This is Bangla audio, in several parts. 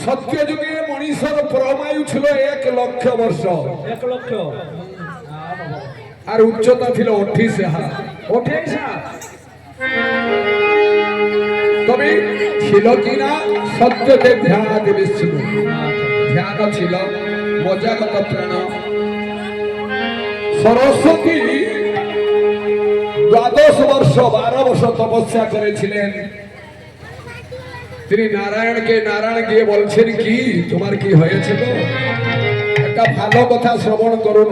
সত্য যুগে মনীষর পরমায়ু ছিল 1 লক্ষ বর্ষ। 1 লক্ষ আর উচ্চতা ছিল 28 হাত। 28 হাত। তবে ছিল কিনা সত্যতে ধ্যান বিষ্ণু, ধ্যান ছিল মজাগত প্রাণ। সরস্বতী 12 বর্ষ 12 বর্ষ তপস্যা করেছিলেন। তিনি নারায়ণকে নারায়ণ গিয়ে বলছেন, কি তোমার কি হয়েছে? তো একটা ভালো কথা শ্রবণ করুন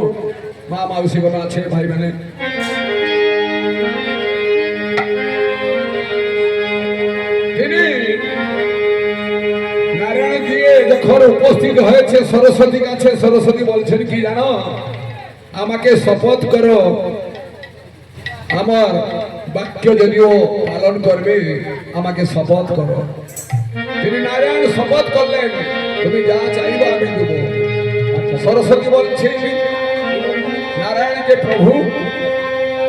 মা মাউসী গণ আছে, ভাই মানে। তিনি নারায়ণ গিয়ে যখন উপস্থিত হয়েছে সরস্বতী কাছে, সরস্বতী বলছেন কি জানো, আমাকে শপথ করো, আমার বাক্য যদিও পালন করবে, আমাকে শপথ করো। তিনি নারায়ণ শপথ করলেন, তুমি যা চাইবে আমি দেব। সরস্বতী বলছে নারায়ণকে, প্রভু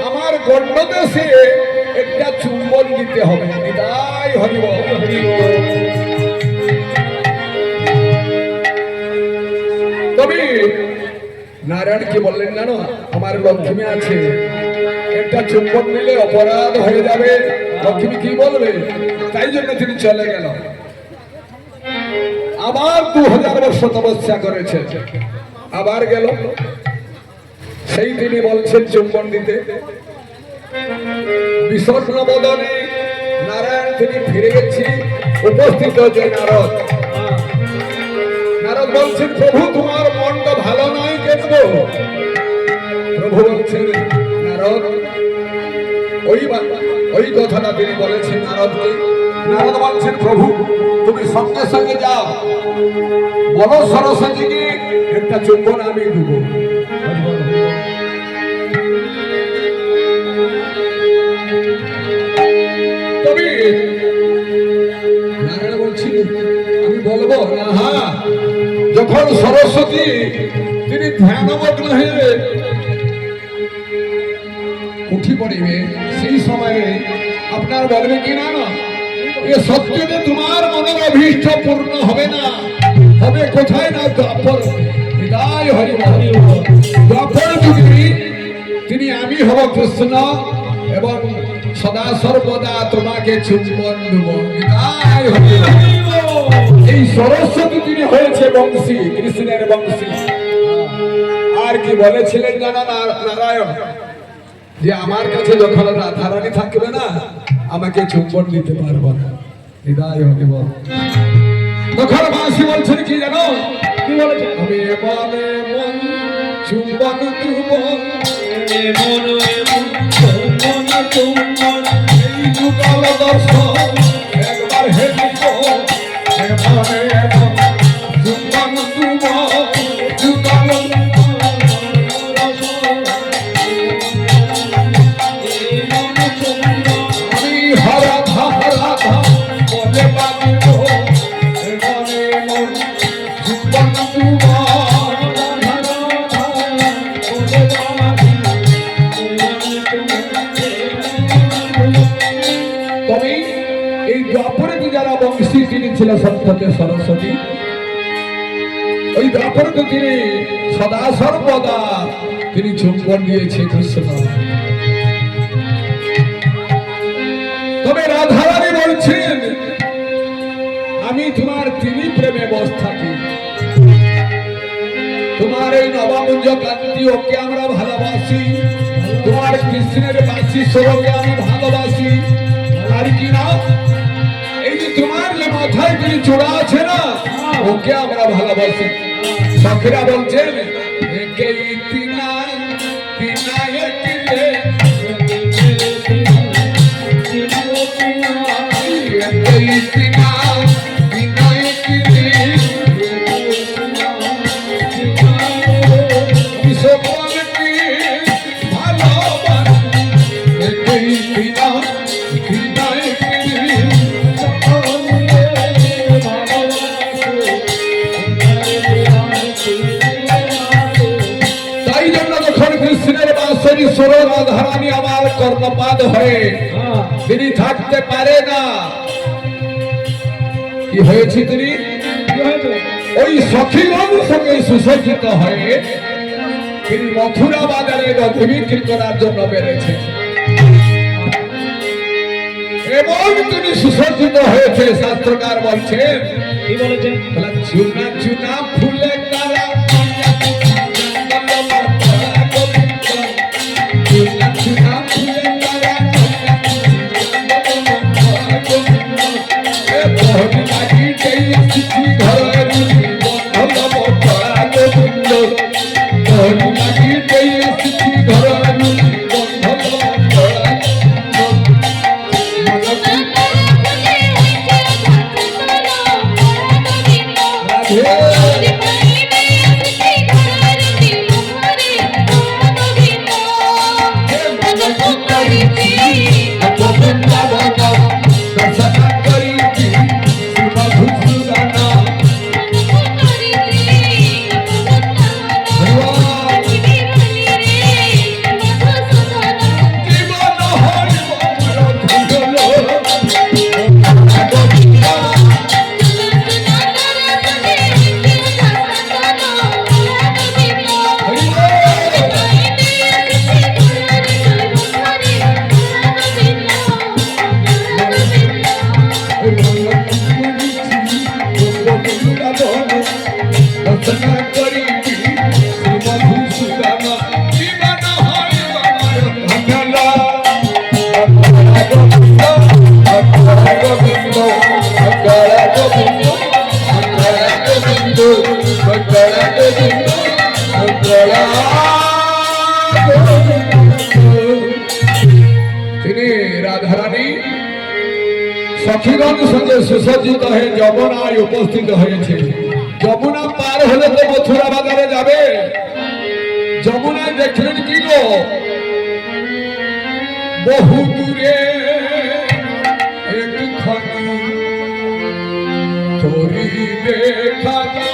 আমার গণ্ডদেশে একটা চুম্বন দিতে হবে। নিতাই হরিব। তবে নারায়ণ কি বললেন জানো, আমার লক্ষ্মী আছে, একটা চুম্বন নিলে অপরাধ হয়ে যাবে, লক্ষ্মী কি বলবে? তাই জন্য তিনি চলে গেল। আবার 2000 বর্ষ তপস্যা করেছে, আবার গেল। সেই তিনি বলছেন চুম্বন দিতে। বিষণ্ণ বদনে নারায়ণ তিনি ফিরে গেছি, উপস্থিত হচ্ছে নারদ। নারদ বলছেন, প্রভু তোমার মনটা ভালো নয় কেন? প্রভু বলছেন, নারদ ওই কথাটা তিনি বলেছেন নারদকে। নারদ বলছেন, প্রভু তুমি সঙ্গে সঙ্গে যাও, বলো সরস্বতীকে একটা চুম্বন আমি দেব। তবে নারায়ণ বলছেন, আমি বলবো না। হ্যাঁ, যখন সরস্বতী তিনি ধ্যানমগ্ন হয়ে উঠি পড়িবে, সেই সময়ে আপনার বলবে কি না, এ সত্যতে তোমার মনের অভীষ্ট পূর্ণ হবে না, হবে কোথায় না দ্বাপর। হৃদয় হরি দ্বাপর যুগে তিনি আমি হব কৃষ্ণ এবং সদা সর্বদা তোমাকে চুম্বন দেব। হৃদয় হরি। এই সরস্বতী তিনি হয়েছে বংশী, কৃষ্ণের বংশী। আর কি বলেছিলেন জানা নারায়ণ, যে আমার কাছে যখন রাধারানী থাকবে না, আমাকে চুম্বন দিতে পারবো না। হৃদয় হরিব। তখন মাসি বলছেন কি জানো, কি বলেছেন, আমি এমনে মন চুম্বন দেব, মন চুম্বন চুম্বন এই যুগল দর্শন একবার হেলিব, এমনে মন চুম্বন দেব, যুগল সত্যতে সরস্বতী। ওই দ্বাপরে তো তিনি সদা সর্বদা তিনি চুম্বন দিয়েছে কৃষ্ণ। তবে রাধারানী বলছেন, আমি তোমার তিনি প্রেমে বস থাকি, তোমার এই নবামুঞ্জ কান্তি ওকে আমরা ভালোবাসি, তোমার কৃষ্ণের বাসী স্বরকে আমি ভালোবাসি। আর কি না, এই যে তোমার যে মাথায় তিনি চূড়া আছে না, ওকে আমরা ভালোবাসি। সখীরা বলছেন, একেই তিনায় তিনায় একিলে, একেই তিনায় তিনায় একিলে, সকলকে ভালোবাসি, একেই তিনায় তিনায় একিলে। রাধারানী আমার কর্ণপাত হয়ে তিনি থাকতে পারে না। কি হয়েছে তিনি? হয়েছে? ওই সখীগণ সঙ্গে সুসজ্জিত হয়ে তিনি মথুরা বাজারে দধি বিক্রি করার জন্য বেড়েছে এবং তিনি সুসজ্জিত হয়েছে। শাস্ত্রকার বলছেন কি বলেছেন? চুনা চুনা ফুলে তারা চুনা চুনা ফুলে তারা বহনি লাগি দেই আসছি ঘরে বন্ধ মতরা গোবিন্দ বহনি লাগি দেই আসছি ঘরে বন্ধ মতরা তিনি রাধারানী সখীগণ সঙ্গে সুসজ্জিত হয়ে যমুনায় উপস্থিত হয়েছে। যমুনা পার হলে তো মথুরা বাজারে যাবে। যমুনায় দেখলেন কি গো, বহু দূরে একখানি তোরি দেখা